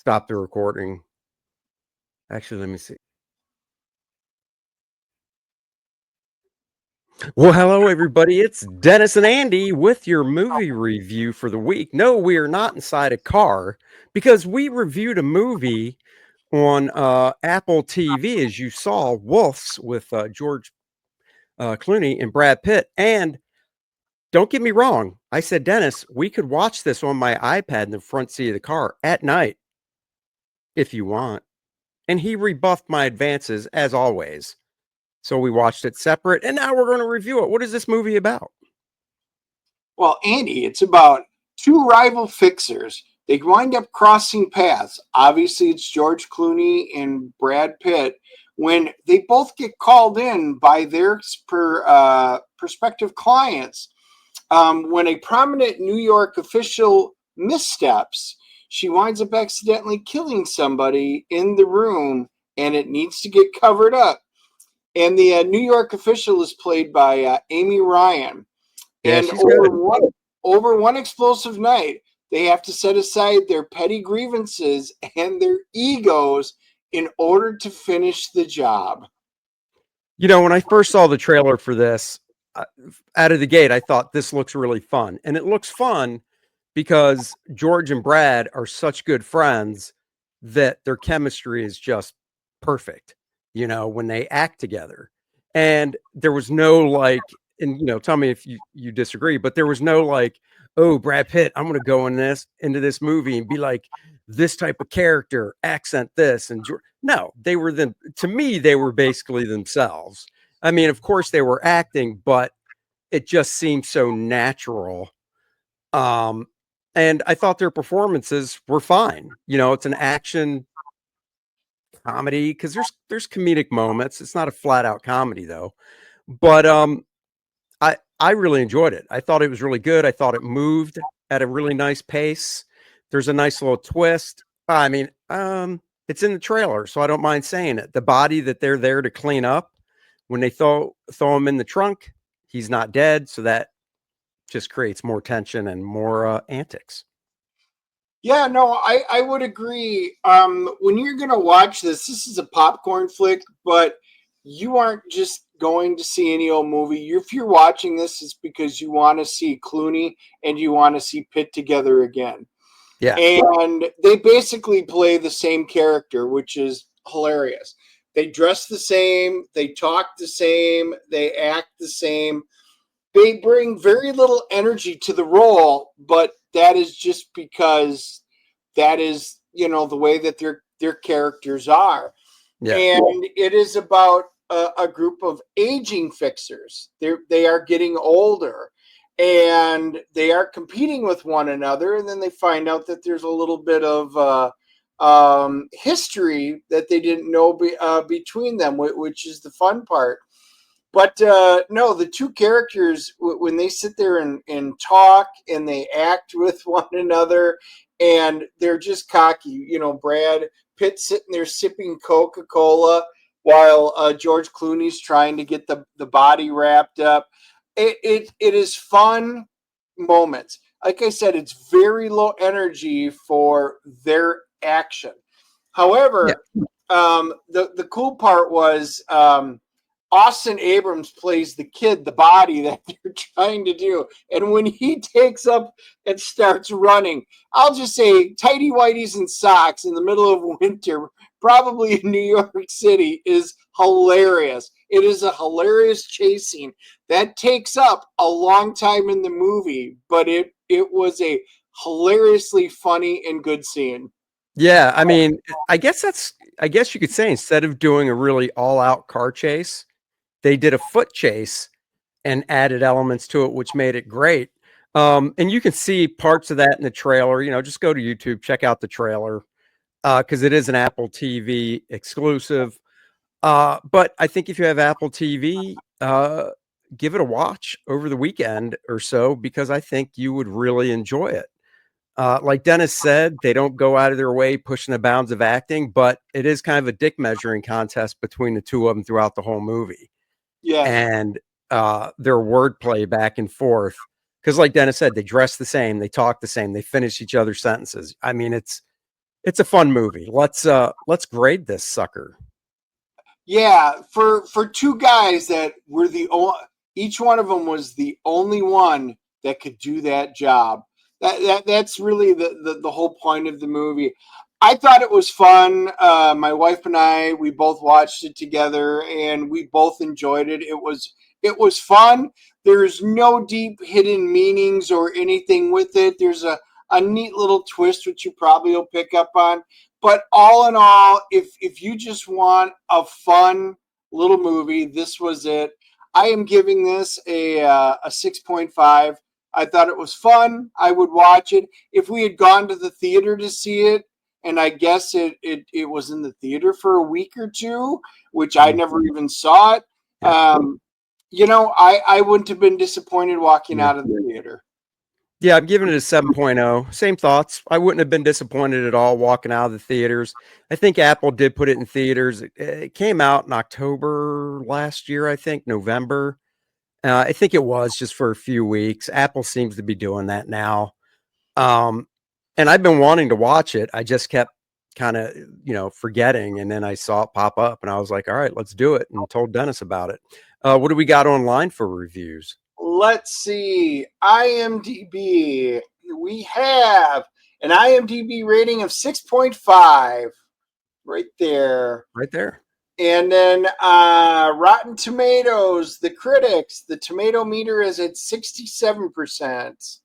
Stop the recording. Actually, let me see. Well, hello, everybody. It's Dennis and Andy with your movie review for the week. No, we are not inside a car because we reviewed a movie on Apple TV, as you saw, Wolves with George Clooney and Brad Pitt. And don't get me wrong, I said, Dennis, we could watch this on my iPad in the front seat of the car at night if you want. And he rebuffed my advances as always. So we watched it separate, and now we're going to review it. What is this movie about? Well, Andy, it's about two rival fixers. They wind up crossing paths. Obviously, it's George Clooney and Brad Pitt when they both get called in by their prospective clients. When a prominent New York official missteps, she winds up accidentally killing somebody in the room, and it needs to get covered up. And the New York official is played by Amy Ryan. Yeah, And she's good. over one explosive night, they have to set aside their petty grievances and their egos in order to finish the job. You know, when I first saw the trailer for this, out of the gate, I thought this looks really fun. And it looks fun because George and Brad are such good friends that their chemistry is just perfect, you know, when they act together. And there was no like, and you know, tell me if you disagree, but there was no like, oh, Brad Pitt, I'm going to go into this movie and be like this type of character, accent this, and no, they were to me, they were basically themselves. I mean, of course they were acting, but it just seemed so natural. And I thought their performances were fine. You know, it's an action comedy because there's comedic moments. It's not a flat out comedy though. But I really enjoyed it. I thought it was really good. I thought it moved at a really nice pace. There's a nice little twist. I mean, it's in the trailer, so I don't mind saying it. The body that they're there to clean up, when they throw him in the trunk, he's not dead, so that just creates more tension and more antics. Yeah, no, I would agree. When you're going to watch this is a popcorn flick, but you aren't just going to see any old movie. If you're watching this, it's because you want to see Clooney and you want to see Pitt together again. Yeah. And they basically play the same character, which is hilarious. They dress the same, they talk the same, they act the same. They bring very little energy to the role, but that is just because that is, you know, the way that their characters are. Yeah. And it is about a group of aging fixers. They are getting older and they are competing with one another. And then they find out that there's a little bit of history that they didn't know between them, which is the fun part. But no, the two characters, when they sit there and talk and they act with one another and they're just cocky, you know, Brad Pitt sitting there sipping Coca-Cola while George Clooney's trying to get the body wrapped up. It is fun moments. Like I said, it's very low energy for their action. However, the cool part was Austin Abrams plays the kid, the body that they're trying to do. And when he takes up and starts running, I'll just say tighty whities and socks in the middle of winter, probably in New York City, is hilarious. It is a hilarious chase scene that takes up a long time in the movie, but it was a hilariously funny and good scene. Yeah, I mean, I guess you could say instead of doing a really all-out car chase, they did a foot chase and added elements to it, which made it great. And you can see parts of that in the trailer. You know, just go to YouTube, check out the trailer, because it is an Apple TV exclusive. But I think if you have Apple TV, give it a watch over the weekend or so, because I think you would really enjoy it. Like Dennis said, they don't go out of their way pushing the bounds of acting, but it is kind of a dick measuring contest between the two of them throughout the whole movie. Yeah. And their wordplay back and forth. Because like Dennis said, they dress the same, they talk the same, they finish each other's sentences. I mean, it's It's a fun movie. Let's grade this sucker. Yeah, for two guys that were the only, each one of them was the only one that could do that job. That's really the whole point of the movie. I thought it was fun. My wife and I, we both watched it together, and we both enjoyed it. It was fun. There's no deep hidden meanings or anything with it. There's a neat little twist, which you probably will pick up on. But all in all, if you just want a fun little movie, this was it. I am giving this a 6.5. I thought it was fun. I would watch it. If we had gone to the theater to see it, and I guess it was in the theater for a week or two, which I never even saw it. Yeah. I wouldn't have been disappointed walking Yeah. out of the theater. Yeah, I'm giving it a 7.0. Same thoughts. I wouldn't have been disappointed at all walking out of the theaters. I think Apple did put it in theaters. It came out in October last year, I think, November. I think it was just for a few weeks. Apple seems to be doing that now. And I've been wanting to watch it. I just kept kind of, forgetting. And then I saw it pop up and I was like, all right, let's do it. And told Dennis about it. What do we got online for reviews? Let's see. IMDb. We have an IMDb rating of 6.5 right there. Right there. And then Rotten Tomatoes, the critics, the tomato meter is at 67%.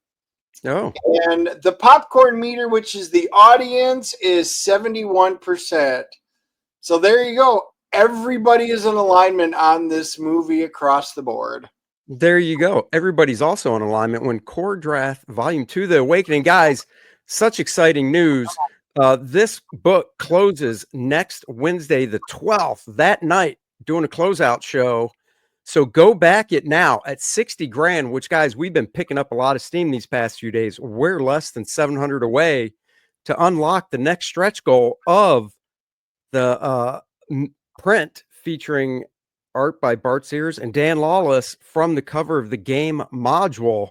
Oh, And the popcorn meter, which is the audience, is 71%. So there you go. Everybody is in alignment on this movie across the board. there you go. Everybody's also in alignment when KOR-DRATH Volume 2, The Awakening. Guys, such exciting news. This book closes next Wednesday, the 12th, that night, doing a closeout show. So go back it now at 60 grand, which, guys, we've been picking up a lot of steam these past few days. We're less than 700 away to unlock the next stretch goal of the print featuring art by Bart Sears and Dan Lawless from the cover of the game module.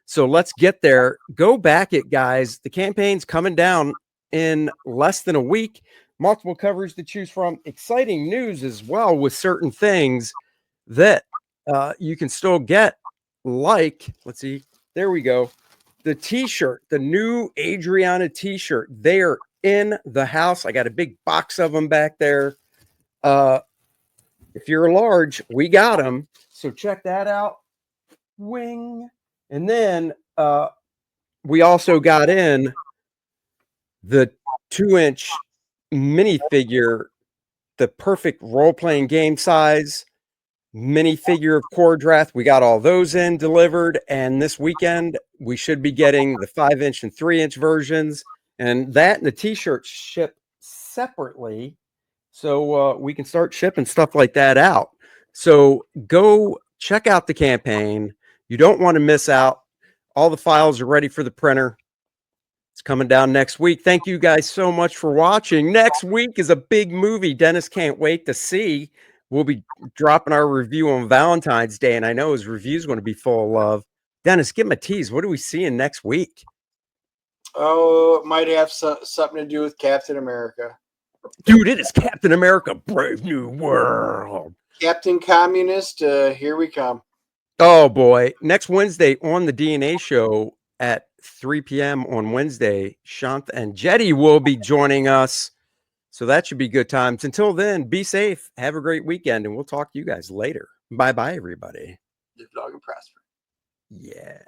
So let's get there. Go back it, guys. The campaign's coming down in less than a week. Multiple covers to choose from. Exciting news as well with certain things that you can still get, like, let's see, there we go. The t-shirt, the new Adriana t-shirt, they are in the house. I got a big box of them back there. If you're a large, we got them. So check that out. Wing. And then we also got in the 2-inch minifigure, the perfect role-playing game size minifigure of KOR-DRATH. We got all those in delivered, and this weekend we should be getting the 5-inch and 3-inch versions, and that and the t-shirts ship separately, so we can start shipping stuff like that out. So go check out the campaign. You don't want to miss out. All the files are ready for the printer. It's coming down next week. Thank you guys so much for watching. Next week is a big movie Dennis can't wait to see. We'll be dropping our review on Valentine's Day, and I know his review is going to be full of love. Dennis, give him a tease. What are we seeing next week? Oh, it might have something to do with Captain America. Dude, it is Captain America, Brave New World. Captain Communist, here we come. Oh, boy. Next Wednesday on the DNA show at 3 p.m. on Wednesday, Shantha and Jetty will be joining us. So that should be good times. Until then, be safe. Have a great weekend, and we'll talk to you guys later. Bye-bye, everybody. Live long and prosper. Yeah.